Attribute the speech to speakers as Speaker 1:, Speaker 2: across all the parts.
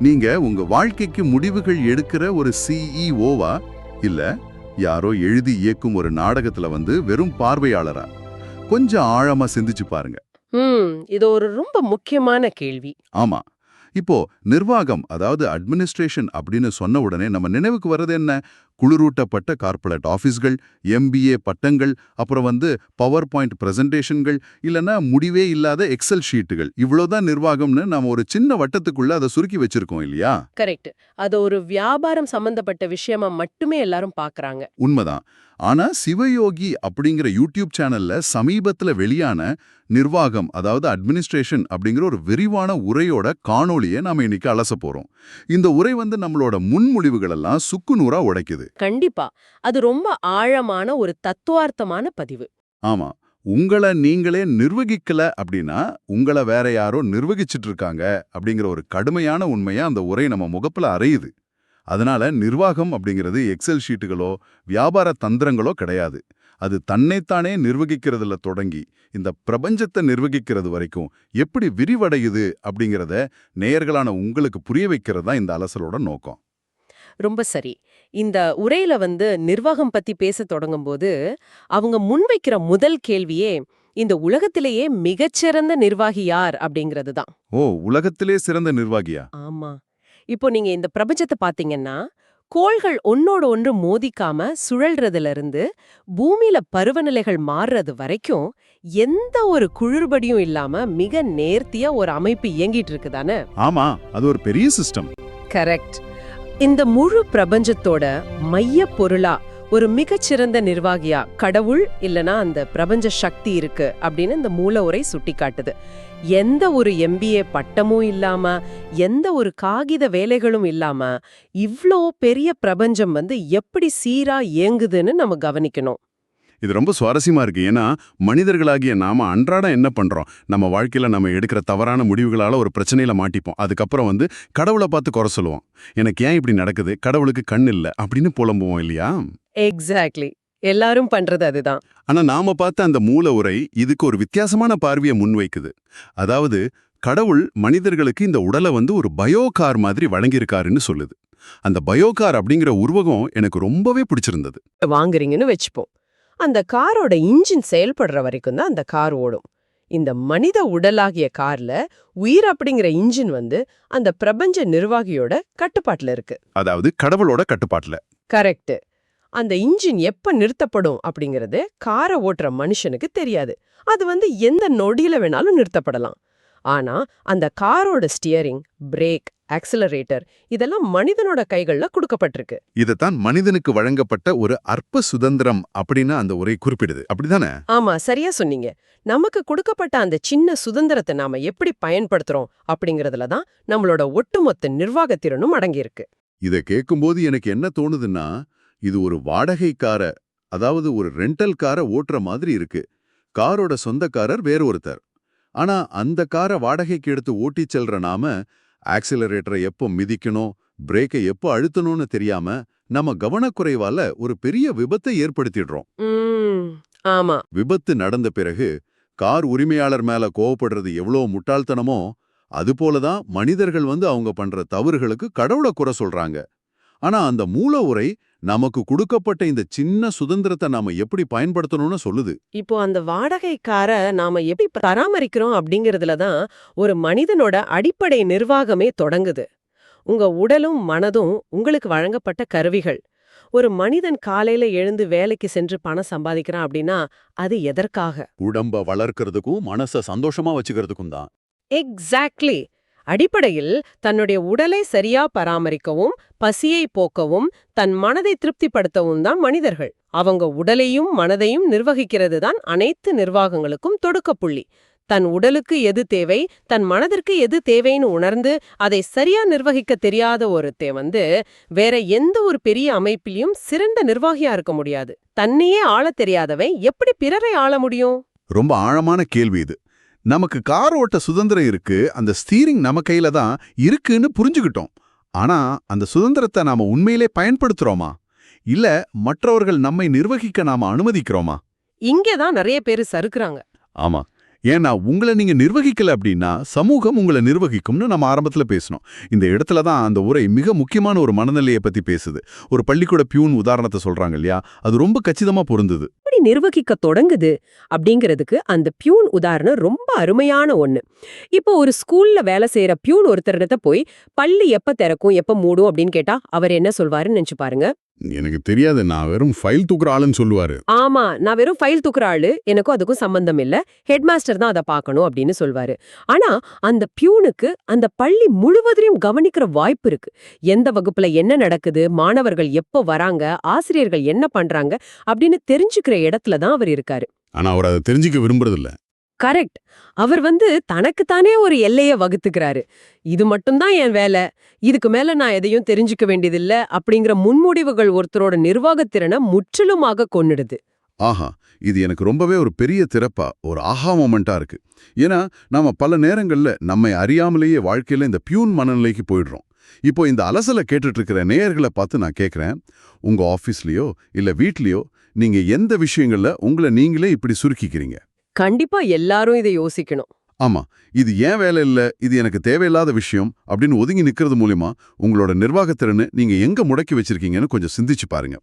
Speaker 1: நீங்க உங்க வாழ்க்கைக்கு முடிவுகள் எடுக்கிற ஒரு சிஇஓவா இல்ல யாரோ எழுதி இயக்கும் ஒரு நாடகத்துல வெறும் பார்வையாளரா? கொஞ்சம் ஆழமா சிந்திச்சு பாருங்க.
Speaker 2: இது ஒரு ரொம்ப முக்கியமான கேள்வி.
Speaker 1: ஆமா. இப்போ நிர்வாகம் அதாவது அட்மினிஸ்ட்ரேஷன் அப்படின்னு சொன்ன உடனே நம்ம நினைவுக்கு வர்றது என்ன? குளிரூட்டப்பட்ட கார்ப்பரேட் ஆபீஸ்கள், எம்பிஏ பட்டங்கள், அப்புறம் பவர் பாயிண்ட் பிரசன்டேஷன்கள், இல்லனா முடிவே இல்லாத எக்ஸல் ஷீட்டுகள். இவ்வளவுதான் நிர்வாகம்னு நாம ஒரு சின்ன வட்டத்துக்குள்ள அதை சுருக்கி வச்சிருக்கோம் இல்லையா?
Speaker 2: கரெக்ட். அது ஒரு வியாபாரம் சம்பந்தப்பட்ட விஷயமா மட்டுமே எல்லாரும் பாக்குறாங்க.
Speaker 1: உண்மைதான். ஆனா சிவயோகி அப்படிங்கிற யூடியூப் சேனல்ல சமீபத்துல வெளியான நிர்வாகம் அதாவது அட்மினிஸ்ட்ரேஷன் அப்படிங்கிற ஒரு விரிவான உரையோட காணொளியை நாம இன்னைக்கு அலச போறோம். இந்த உரை நம்மளோட முன்மொழிவுகள் எல்லாம் சுக்குநூறா உடைக்குது.
Speaker 2: கண்டிப்பா. அது ரொம்ப ஆழமான ஒரு தத்துவார்த்தமான பதிவு.
Speaker 1: ஆமா. உங்களை நீங்களே நிர்வகிக்கல அப்படின்னா உங்களை வேற யாரோ நிர்வகிச்சிட்டு இருக்காங்க அப்படிங்கிற ஒரு கடுமையான உண்மையா அந்த உரை நம்ம முகப்புல அறையுது. அதனால நிர்வாகம் அப்படிங்கிறது எக்ஸல் ஷீட்டுகளோ வியாபார தந்திரங்களோ கிடையாது. அது தன்னைத்தானே நிர்வகிக்கிறதுல தொடங்கி இந்த பிரபஞ்சத்தை நிர்வகிக்கிறது வரைக்கும் எப்படி விரிவடையுது அப்படிங்கிறத நேயர்களான உங்களுக்கு புரிய வைக்கிறது தான் இந்த அலசலோட நோக்கம்.
Speaker 2: ரொம்ப சரி. இந்த உரையில நிர்வாகம் பத்தி பேச தொடங்கும்போது அவங்க முன்வைக்கிற முதல் கேள்வியே இந்த உலகத்திலேயே மிகச்சிறந்த நிர்வாகி யார் அப்படிங்கிறது தான்.
Speaker 1: ஓ, உலகத்திலே சிறந்த நிர்வாகியா?
Speaker 2: ஆமா. இப்போ நீங்க இந்த பிரபஞ்சத்தை பாத்தீங்கன்னா கோள்கள் ஒன்னோட ஒன்று மோதிக்காம சுழல்றதுல இருந்து பூமியில பருவநிலைகள் மாறுறது வரைக்கும் எந்த ஒரு குளிர்படியும் இல்லாம மிக நேர்த்தியா ஒரு அமைப்பு இயங்கிட்டு இருக்குதானே?
Speaker 1: ஆமா, அது ஒரு பெரிய சிஸ்டம்.
Speaker 2: கரெக்ட். இந்த முழு பிரபஞ்சத்தோட மைய பொருளா ஒரு மிகச்சிறந்த நிர்வாகியா கடவுள் இல்லனா அந்த பிரபஞ்ச சக்தி இருக்கு அப்படின்னு இந்த மூல உரை சுட்டி காட்டுது. எந்த ஒரு எம்பிஏ பட்டமும் இல்லாம எந்த ஒரு காகித வேலைகளும் இல்லாம இவ்ளோ பெரிய பிரபஞ்சம் எப்படி சீரா இயங்குதுன்னு நம்ம கவனிக்கணும்.
Speaker 1: இது ரொம்ப சுவாரஸ்யமா இருக்கு. ஏன்னா மனிதர்களாகிய நாம அன்றாடம் என்ன பண்றோம்? நம்ம வாழ்க்கையில நம்ம எடுக்கிற தவறான முடிவுகளால ஒரு பிரச்சனையில மாட்டிப்போம். அதுக்கப்புறம் கடவுளை பார்த்து குறை சொல்லுவோம். எனக்கு ஏன் இப்படி நடக்குது? கடவுளுக்கு கண் இல்ல அப்படின்னு புலம்புவோம் இல்லையா?
Speaker 2: எக்ஸாக்ட்லி. எல்லாரும் பண்றது அதுதான்.
Speaker 1: ஆனா நாம பார்த்த அந்த மூல உரை இதுக்கு ஒரு வித்தியாசமான பார்வையை முன்வைக்குது. அதாவது கடவுள் மனிதர்களுக்கு இந்த உடலை ஒரு பயோகார் மாதிரி வழங்கியிருக்காருன்னு சொல்லுது. அந்த பயோகார் அப்படிங்கிற உருவகம் எனக்கு ரொம்பவே பிடிச்சிருந்தது.
Speaker 2: வாங்குறீங்கன்னு வச்சுப்போம். அந்த காரோட இன்ஜின் செயல்படுற வரைக்கும் தான் அந்த கார் ஓடும். இந்த மனித உடலாகிய கார்ல உயிர் அப்படிங்கிற இன்ஜின் அந்த பிரபஞ்ச நிர்வாகியோட கட்டுப்பாட்டுல இருக்கு.
Speaker 1: அதாவது கடவுளோட கட்டுப்பாட்டுல.
Speaker 2: கரெக்ட். அந்த இன்ஜின் எப்ப நிறுத்தப்படும் அப்படிங்கறது காரை ஓட்டுற மனுஷனுக்கு தெரியாது. அது எந்த நொடியில வேணாலும் நிறுத்தப்படலாம். ஆனா அந்த காரோட ஸ்டியரிங், பிரேக், ஆக்சிலரேட்டர் இதெல்லாம் மனிதனோட கைகள்ல கொடுக்கப்பட்டிருக்கு.
Speaker 1: இதத்தான் மனிதனுக்கு வழங்கப்பட்ட ஒரு அற்ப சுதந்திரம் அப்படின்னு அந்த உரை குறிப்பிடுது. அப்படிதானே?
Speaker 2: ஆமா, சரியா சொன்னீங்க. நமக்கு கொடுக்கப்பட்ட அந்த சின்ன சுதந்திரத்தை நாம எப்படி பயன்படுத்துறோம் அப்படிங்கறதுல தான் நம்மளோட ஒட்டுமொத்த நிர்வாகத்திறனும் அடங்கியிருக்கு.
Speaker 1: இதை கேட்கும்போது எனக்கு என்ன தோணுதுன்னா, இது ஒரு வாடகை கார, அதாவது ஒரு ரெண்டல் காரை ஓட்டுற மாதிரி இருக்கு. காரோட சொந்தக்காரர் வேற ஒருத்தர். ஆனா அந்த காரை வாடகைக்கு எடுத்து ஓட்டிச் செல்ற நாம ஆக்சிலரேட்டரை எப்போ மிதிக்கணும், பிரேக்கை எப்போ அழுத்தணும்னு தெரியாம நம்ம கவனக்குறைவால ஒரு பெரிய விபத்தை ஏற்படுத்திடுறோம்.
Speaker 2: ஆமா.
Speaker 1: விபத்து நடந்த பிறகு கார் உரிமையாளர் மேல கோவப்படுறது எவ்வளோ முட்டாள்தனமோ அதுபோலதான் மனிதர்கள் அவங்க பண்ற தவறுகளுக்கு கடவுளை குறை சொல்றாங்க. ஆனா அந்த மூல உரை நமக்கு கொடுக்கப்பட்ட இந்த சின்ன சுதந்திரத்தை நாம எப்படி பயன்படுத்தணும்னு சொல்லுது.
Speaker 2: இப்போ அந்த வாடகைக்கார நாம எப்படி பராமரிக்கிறோம் அப்படிங்கறதுல தான் ஒரு மனிதனோட அடிப்படை நிர்வாகமே தொடங்குது. உங்க உடலும் மனதும் உங்களுக்கு வழங்கப்பட்ட கருவிகள். ஒரு மனிதன் காலையில எழுந்து வேலைக்கு சென்று பணம் சம்பாதிக்கிறான் அப்படின்னா அது எதற்காக?
Speaker 1: உடம்ப வளர்க்கறதுக்கும் மனச சந்தோஷமா வச்சுக்கிறதுக்கும் தான்.
Speaker 2: எக்ஸாக்ட்லி. அடிப்படையில் தன்னுடைய உடலை சரியா பராமரிக்கவும் பசியை போக்கவும் தன் மனதை திருப்திப்படுத்தவும் தான் மனிதர்கள். அவங்க உடலையும் மனதையும் நிர்வகிக்கிறது தான் அனைத்து நிர்வாகங்களுக்கும் தொடக்கப்புள்ளி. தன் உடலுக்கு எது தேவை, தன் மனதிற்கு எது தேவைன்னு உணர்ந்து அதை சரியா நிர்வகிக்க தெரியாத ஒருத்தன் வேற எந்த ஒரு பெரிய அமைப்பிலையும் சிறந்த நிர்வாகியா இருக்க முடியாது. தன்னையே ஆளத் தெரியாதவன் எப்படி பிறரை ஆள முடியும்?
Speaker 1: ரொம்ப ஆழமான கேள்வி இது. நமக்கு கார் ஓட்ட சுதந்திரம் இருக்கு, அந்த ஸ்டீரிங் நம்ம கையில தான் இருக்குன்னு புரிஞ்சுக்கிட்டோம். ஆனா அந்த சுதந்திரத்தை நாம உண்மையிலே பயன்படுத்துறோமா? இல்ல மற்றவர்கள் நம்மை நிர்வகிக்க நாம அனுமதிக்கிறோமா?
Speaker 2: இங்கேதான் நிறைய பேரு சறுக்குறாங்க.
Speaker 1: ஆமா, ஏன்னா உங்களை நீங்க நிர்வகிக்கல அப்படின்னா சமூகம் உங்களை நிர்வகிக்கும்னு நம்ம ஆரம்பத்துல பேசணும். இந்த இடத்துல தான் அந்த உரை மிக முக்கியமான ஒரு மனநிலையை பத்தி பேசுது. ஒரு பள்ளிக்கூட பியூன் உதாரணத்தை சொல்றாங்க இல்லையா, அது ரொம்ப கச்சிதமா பொருந்துது.
Speaker 2: எப்படி நிர்வகிக்க தொடங்குது அப்படிங்கிறதுக்கு அந்த பியூன் உதாரணம் ரொம்ப அருமையான ஒண்ணு. இப்போ ஒரு ஸ்கூல்ல வேலை செய்யற பியூன் ஒருத்தரிடத்த போய் பள்ளி எப்ப திறக்கும் எப்ப மூடும் அப்படின்னு கேட்டா அவர் என்ன சொல்வாருன்னு நினைச்சு பாருங்க.
Speaker 1: எனக்கு தெரியாது, நான் வெறும் ஃபைல் தூக்குற ஆளுன்னு சொல்லுவாரு.
Speaker 2: ஆமா, நான் வெறும் ஃபைல் தூக்குற ஆளு, எனக்கும் அதுக்கும் சம்பந்தம் இல்ல, ஹெட்மாஸ்டர் தான் அதை பார்க்கணும் அப்படின்னு சொல்வாரு. ஆனா அந்த பியூனுக்கு அந்த பள்ளி முழுவதையும் கவனிக்கிற வாய்ப்பு இருக்கு. எந்த வகுப்புல என்ன நடக்குது, மாணவர்கள் எப்போ வராங்க, ஆசிரியர்கள் என்ன பண்றாங்க அப்படின்னு தெரிஞ்சுக்கிற இடத்துல தான் அவர் இருக்காரு.
Speaker 1: ஆனா அவர் அதை தெரிஞ்சுக்க விரும்புறதில்ல.
Speaker 2: கரெக்ட். அவர் தனக்குத்தானே ஒரு எல்லைய வகுத்துக்கிறாரு. இது மட்டும்தான் என் வேலை, இதுக்கு மேல நான் எதையும் தெரிஞ்சுக்க வேண்டியதில்ல அப்படிங்கிற முன்முடிவுகள் ஒருத்தரோட நிர்வாகத்திறனை முற்றிலுமாக கொன்னுடுது.
Speaker 1: ஆஹா, இது எனக்கு ரொம்பவே ஒரு பெரிய திறப்பா, ஒரு ஆஹா மொமெண்டா இருக்கு. ஏன்னா நாம பல நேரங்கள்ல நம்மை அறியாமலேயே வாழ்க்கையில இந்த பியூன் மனநிலைக்கு போயிடுறோம். இப்போ இந்த அலசலை கேட்டுட்டு இருக்கிற நேயர்களை பார்த்து நான் கேட்கிறேன், உங்க ஆபீஸ்லயோ இல்ல வீட்லயோ நீங்க எந்த விஷயங்கள்ல உங்களை நீங்களே இப்படி சுருக்கிக்கிறீங்க?
Speaker 2: கண்டிப்பா எல்லாரும் இதை யோசிக்கணும்.
Speaker 1: ஆமா, இது ஏன் வேலை இல்ல, இது எனக்கு தேவையில்லாத விஷயம் அப்படின்னு ஒதுங்கி நிக்கிறது மூலியமா உங்களோட நிர்வாகத்திறனை நீங்க எங்க முடக்கி வச்சிருக்கீங்கன்னு கொஞ்சம் சிந்திச்சு பாருங்க.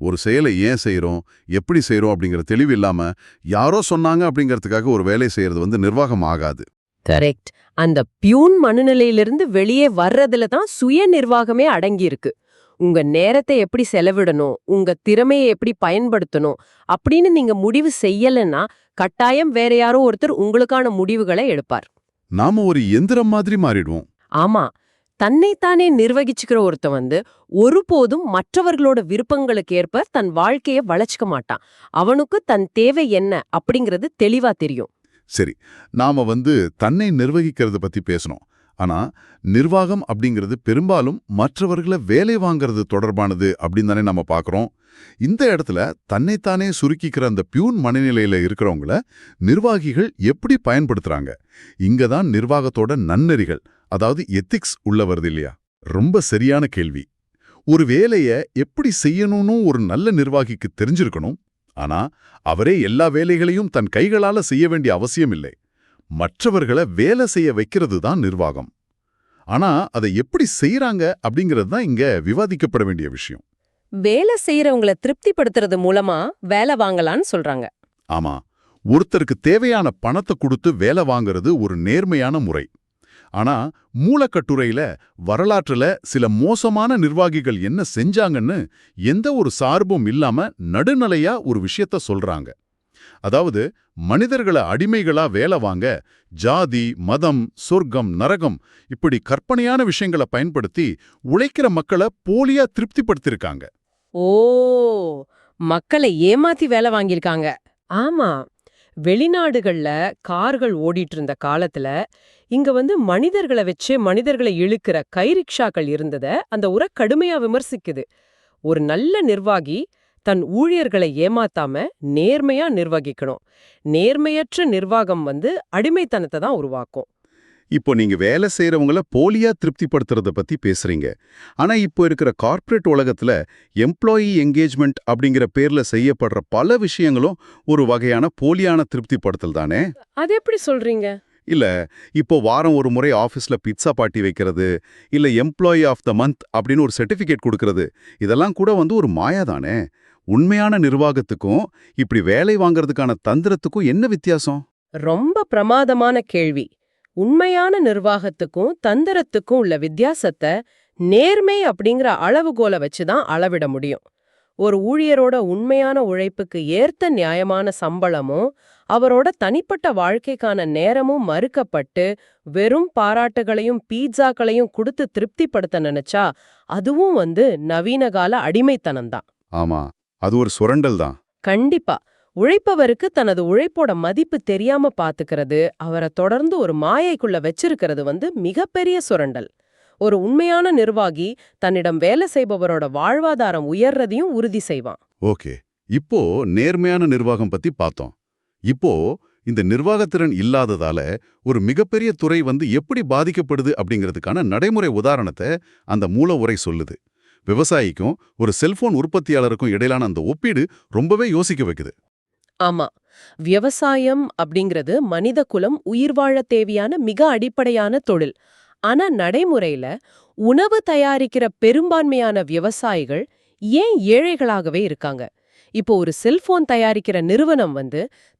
Speaker 1: ஒரு செயலை ஏன் செய்றோம், எப்படி செய்றோம் அப்படிங்கிற தெளிவு இல்லாம யாரோ சொன்னாங்க அப்படிங்கிறதுக்காக ஒரு வேலை செய்யறது நிர்வாகம் ஆகாது.
Speaker 2: கரெக்ட். அந்த பியூன் மனநிலையிலிருந்து வெளியே வர்றதுல தான் சுய நிர்வாகமே அடங்கி இருக்கு. உங்க நேரத்தை எப்படி செலவிடணும், உங்க திறமையை எப்படி பயன்படுத்தணும் அப்படின்னு நீங்க முடிவு செய்யலன்னா கட்டாயம் வேற யாரோ ஒருத்தர் உங்களுக்கான முடிவுகளை எடுப்பார்.
Speaker 1: நாம ஒரு எந்திரம் மாதிரி மாறிடுவோம்.
Speaker 2: ஆமா, தன்னைத்தானே நிர்வகிச்சுக்கிற ஒருத்தன் ஒருபோதும் மற்றவர்களோட விருப்பங்களுக்கு ஏற்ப தன் வாழ்க்கைய வளைச்சுக்க மாட்டான். அவனுக்கு தன் தேவை என்ன அப்படிங்கிறது தெளிவா தெரியும்.
Speaker 1: சரி, நாம தன்னை நிர்வகிக்கிறத பத்தி பேசணும். ஆனா நிர்வாகம் அப்படிங்கிறது பெரும்பாலும் மற்றவர்களை வேலை வாங்கறது தொடர்பானது அப்படின்னு தானே நம்ம பார்க்கறோம். இந்த இடத்துல தன்னைத்தானே சுருக்கிக்கிற அந்த பியூன் மனநிலையில இருக்கிறவங்கள நிர்வாகிகள் எப்படி பயன்படுத்துறாங்க? இங்கதான் நிர்வாகத்தோட நன்னெறிகள், அதாவது எத்திக்ஸ் உள்ள வருது இல்லையா? ரொம்ப சரியான கேள்வி. ஒரு வேலைய எப்படி செய்யணும்னு ஒரு நல்ல நிர்வாகிக்கு தெரிஞ்சிருக்கணும். ஆனா அவரே எல்லா வேலைகளையும் தன் கைகளால செய்ய வேண்டிய அவசியம் இல்லை. மற்றவர்களை வேலை செய்ய வைக்கிறது தான் நிர்வாகம். ஆனா அதை எப்படி செய்யறாங்க அப்படிங்கிறது தான் இங்க விவாதிக்கப்பட வேண்டிய விஷயம்.
Speaker 2: வேலை செய்யறவங்களை திருப்திப்படுத்துறது மூலமா வேலை வாங்கலான்னு சொல்றாங்க.
Speaker 1: ஆமா, ஒருத்தருக்கு தேவையான பணத்தை கொடுத்து வேலை வாங்குறது ஒரு நேர்மையான முறை. ஆனா மூலக்கட்டுரையில வரலாற்றுல சில மோசமான நிர்வாகிகள் என்ன செஞ்சாங்கன்னு எந்த ஒரு சார்பும் இல்லாம நடுநிலையா ஒரு விஷயத்த சொல்றாங்க. அதாவது மனிதர்களை அடிமைகளா வேலை வாங்க ஜாதி, மதம், சொர்க்கம், நரகம் இப்படி கற்பனையான விஷயங்களை பயன்படுத்தி உழைக்கிற மக்களை போலியா திருப்திப்படுத்திருக்காங்க.
Speaker 2: ஓ, மக்களை ஏமாத்தி வேலை வாங்கியிருக்காங்க. ஆமா, வெளிநாடுகள்ல கார்கள் ஓடிட்டு இருந்த காலத்துல இங்க மனிதர்களை வச்சு மனிதர்களை இழுக்கிற கைரிக்ஷாக்கள் இருந்தத அந்த உரை கடுமையா விமர்சிக்குது. ஒரு நல்ல நிர்வாகி தன் ஊழியர்களை ஏமாத்தாம நேர்மையா நிர்வகிக்கணும். நேர்மையற்ற நிர்வாகம் அடிமைத்தனத்தை தான் உருவாக்கும்.
Speaker 1: இப்போ நீங்க வேலை செய்யறவங்கள போலியா திருப்திப்படுத்துறத பத்தி பேசுறீங்க. ஆனா இப்போ இருக்கிற கார்ப்பரேட் உலகத்துல எம்ப்ளாயி என்கேஜ்மெண்ட் அப்படிங்கிற பேர்ல செய்யப்படுற பல விஷயங்களும் ஒரு வகையான போலியான திருப்திப்படுத்தல் தானே?
Speaker 2: அது எப்படி சொல்றீங்க?
Speaker 1: இல்ல, இப்போ வாரம் ஒரு முறை ஆபீஸ்ல பிட்சா பார்ட்டி வைக்கிறது, இல்ல எம்ப்ளாயி ஆஃப் த மந்த் அப்படின்னு ஒரு சர்டிபிகேட் கொடுக்கறது, இதெல்லாம் கூட ஒரு மாயா தானே? உண்மையான நிர்வாகத்துக்கும் இப்படி வேலை வாங்கறதுக்கான தந்திரத்துக்கும் என்ன வித்தியாசம்?
Speaker 2: ரொம்ப பிரமாதமான கேள்வி. உண்மையான நிர்வாகத்துக்கும் தந்திரத்துக்கும் உள்ள வித்தியாசத்தை நேர்மை அப்படிங்கிற அளவுகோலை வச்சுதான் அளவிட முடியும். ஒரு ஊழியரோட உண்மையான உழைப்புக்கு ஏற்ற நியாயமான சம்பளமும் அவரோட தனிப்பட்ட வாழ்க்கைக்கான நேரமும் மறுக்கப்பட்டு வெறும் பாராட்டுகளையும் பீட்சாக்களையும் கொடுத்து திருப்திப்படுத்த நினைச்சா அதுவும் நவீனகால அடிமைத்தனம்தான்.
Speaker 1: ஆமா, அது ஒரு சுரண்டல் தான்.
Speaker 2: கண்டிப்பா. உழைப்பவருக்கு தனது உழைப்போட மதிப்பு தெரியாம பாத்துக்கிறது, அவரை தொடர்ந்து ஒரு மாயைக்குள்ள வச்சிருக்கிறது மிகப்பெரிய சுரண்டல். ஒரு உண்மையான நிர்வாகி தன்னிடம் வேலை செய்பவரோட வாழ்வாதாரம் உயர்றதையும் உறுதி செய்வான்.
Speaker 1: ஓகே, இப்போ நேர்மையான நிர்வாகம் பத்தி பார்த்தோம். இப்போ இந்த நிர்வாகத்திறன் இல்லாததால ஒரு மிகப்பெரிய துறை எப்படி பாதிக்கப்படுது அப்படிங்கிறதுக்கான நடைமுறை உதாரணத்தை அந்த மூல உரை சொல்லுது. விவசாயிக்கும் ஒரு செல்போன் உற்பத்தியாளருக்கும் இடையிலான அந்த ஒப்பீடு ரொம்பவே யோசிக்க வைக்குது.
Speaker 2: ஆமா. விவசாயம் அப்படிங்கிறது மனித குலம் உயிர் வாழ தேவையான மிக அடிப்படையான தொழில். ஆனா நடைமுறையில உணவு தயாரிக்கிற பெரும்பான்மையான விவசாயிகள் ஏன் ஏழைகளாகவே இருக்காங்க? இப்போ ஒரு செல்போன் தயாரிக்கிற நிறுவனம்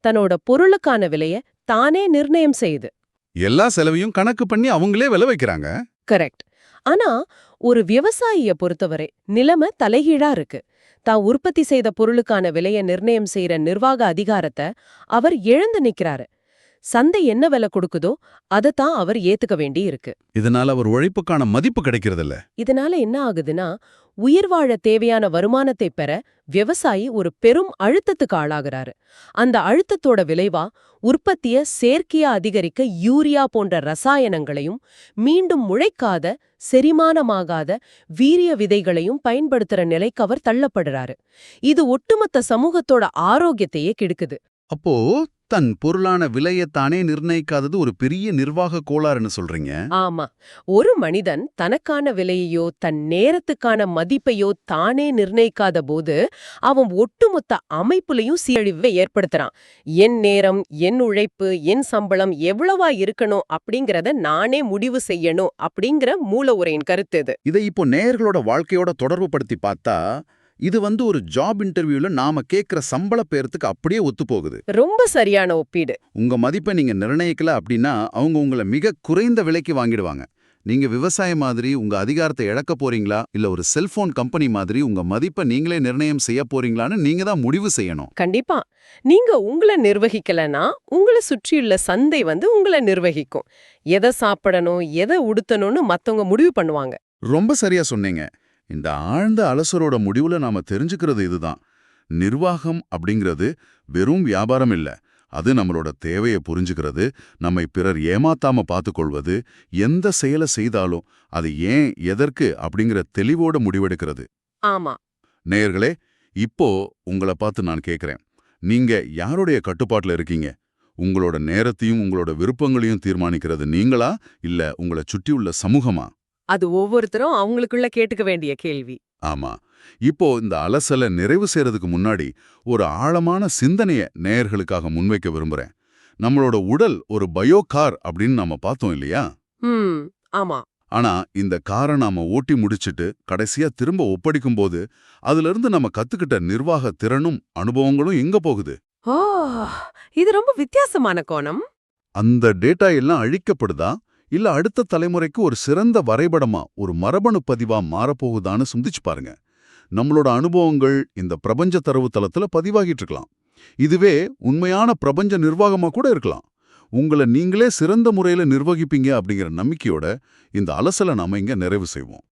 Speaker 2: தன்னோட பொருளுக்கான விலைய தானே நிர்ணயம் செய்யுது.
Speaker 1: எல்லா செலவையும் கணக்கு பண்ணி அவங்களே விலை வைக்கிறாங்க.
Speaker 2: கரெக்ட். ஆனா ஒரு விவசாயிய பொறுத்தவரை நிலைமை தலைகீழா இருக்கு. தான் உற்பத்தி செய்த பொருளுக்கான விலைய நிர்ணயம் செய்யற நிர்வாக அதிகாரத்தை அவர் இழந்து நிக்கிறாரு. சந்தை என்ன விலை கொடுக்குதோ அதைத்தான் அவர் ஏத்துக்க வேண்டி இருக்கு.
Speaker 1: இதனால அவர் உழைப்புக்கான மதிப்பு கிடைக்கிறதில்ல.
Speaker 2: இதனால என்ன ஆகுதுன்னா, உயிர் வாழ தேவையான வருமானத்தை பெற விவசாயி ஒரு பெரும் அழுத்தத்துக்கு ஆளாகிறாரு. அந்த அழுத்தத்தோட விளைவா உற்பத்திய செயற்கையா அதிகரிக்க யூரியா போன்ற ரசாயனங்களையும் மீண்டும் முளைக்காத செரிமானமாகாத வீரிய விதைகளையும் பயன்படுத்துற நிலைக்கு அவர் தள்ளப்படுறாரு. இது ஒட்டுமொத்த சமூகத்தோட ஆரோக்கியத்தையே கெடுக்குது.
Speaker 1: அப்போ தன் பொருளான விலையத்தானே நிர்ணயிக்காதது ஒரு பெரிய நிர்வாக கோளாறுன்னு சொல்றீங்க.
Speaker 2: ஆமா. ஒரு மனிதன் தனக்கான விலையையோ தன் நேரத்துக்கான மதிப்பையோ தானே நிர்ணயிக்காத போது அவன் ஒட்டுமொத்த அமைப்புலயும் சீரழிவை ஏற்படுத்துறான். என் நேரம், என் உழைப்பு, என் சம்பளம் எவ்வளவா இருக்கணும் அப்படிங்கறத நானே முடிவு செய்யணும் அப்படிங்கிற மூல உரையின் கருத்து இது.
Speaker 1: இதை இப்போ நேயர்களோட வாழ்க்கையோட தொடர்பு படுத்தி பார்த்தா இது ஒரு ஜாப் இன்டர்வியூல நாம கேக்குற சம்பள பேரத்துக்கு அப்படியே ஒத்து போகுது.
Speaker 2: ரொம்ப சரியான ஒப்பீடு.
Speaker 1: உங்க மதிப்பை நீங்க நிர்ணயிக்கல அப்படின்னா அவங்க உங்களை மிக குறைந்த விலைக்கு வாங்கிடுவாங்க. நீங்க விவசாய மாதிரி உங்க அதிகாரத்தை இழக்க போறீங்களா இல்ல ஒரு செல்போன் கம்பெனி மாதிரி உங்க மதிப்பை நீங்களே நிர்ணயம் செய்ய போறீங்களான்னு நீங்க தான் முடிவு செய்யணும்.
Speaker 2: கண்டிப்பா. நீங்க உங்களை நிர்வகிக்கலனா உங்களை சுற்றியுள்ள சந்தை உங்களை நிர்வகிக்கும். எதை சாப்பிடணும், எதை உடுத்தணும்னு மத்தவங்க முடிவு பண்ணுவாங்க.
Speaker 1: ரொம்ப சரியா சொன்னீங்க. இந்த ஆழ்ந்த அலசரோட முடிவுல நாம தெரிஞ்சுக்கிறது இதுதான். நிர்வாகம் அப்படிங்கிறது வெறும் வியாபாரம் இல்ல. அது நம்மளோட தேவையை புரிஞ்சுக்கிறது, நம்மை பிறர் ஏமாத்தாம பார்த்துக்கொள்வது, எந்த செயலை செய்தாலும் அது ஏன் எதற்கு அப்படிங்கிற தெளிவோட முடிவெடுக்கிறது.
Speaker 2: ஆமா.
Speaker 1: நேயர்களே, இப்போ உங்களை பார்த்து நான் கேட்கிறேன், நீங்க யாருடைய கட்டுப்பாட்டுல இருக்கீங்க? உங்களோட நேரத்தையும் உங்களோட விருப்பங்களையும் தீர்மானிக்கிறது நீங்களா இல்ல உங்களை சுற்றியுள்ள சமூகமா?
Speaker 2: அது ஒவ்வொருத்தரும் அவங்களுக்குள்ள கேட்டுக்க வேண்டிய கேள்வி.
Speaker 1: ஆமா. இப்போ இந்த அலசலை நிறைவு செய்யறதுக்கு முன்னாடி ஒரு ஆழமான சிந்தனைய நேயர்களுக்காக முன்வைக்க விரும்புறேன். நம்மளோட உடல் ஒரு பயோ கார் அப்படின்னு நாம பார்த்தோம் இல்லையா?
Speaker 2: ஆமா.
Speaker 1: ஆனா இந்த காரை நாம ஓட்டி முடிச்சிட்டு கடைசியா திரும்ப ஒப்படைக்கும் போது அதுல இருந்து நம்ம கத்துக்கிட்ட நிர்வாக திறனும் அனுபவங்களும் எங்க போகுது?
Speaker 2: ஓ, இது ரொம்ப வித்தியாசமான கோணம்.
Speaker 1: அந்த டேட்டா எல்லாம் அழிக்கப்படுதா இல்ல அடுத்த தலைமுறைக்கு ஒரு சிறந்த வரைபடமா ஒரு மரபணு பதிவா மாறப்போகுதான்னு சிந்திச்சு பாருங்க. நம்மளோட அனுபவங்கள் இந்த பிரபஞ்ச தரவுத்தளத்துல பதிவாகிட்டு இருக்கலாம். இதுவே உண்மையான பிரபஞ்ச நிர்வாகமா கூட இருக்கலாம். உங்களை நீங்களே சிறந்த முறையில நிர்வகிப்பீங்க அப்படிங்கிற நம்பிக்கையோட இந்த அலசலை நாம இங்க நிறைவு செய்வோம்.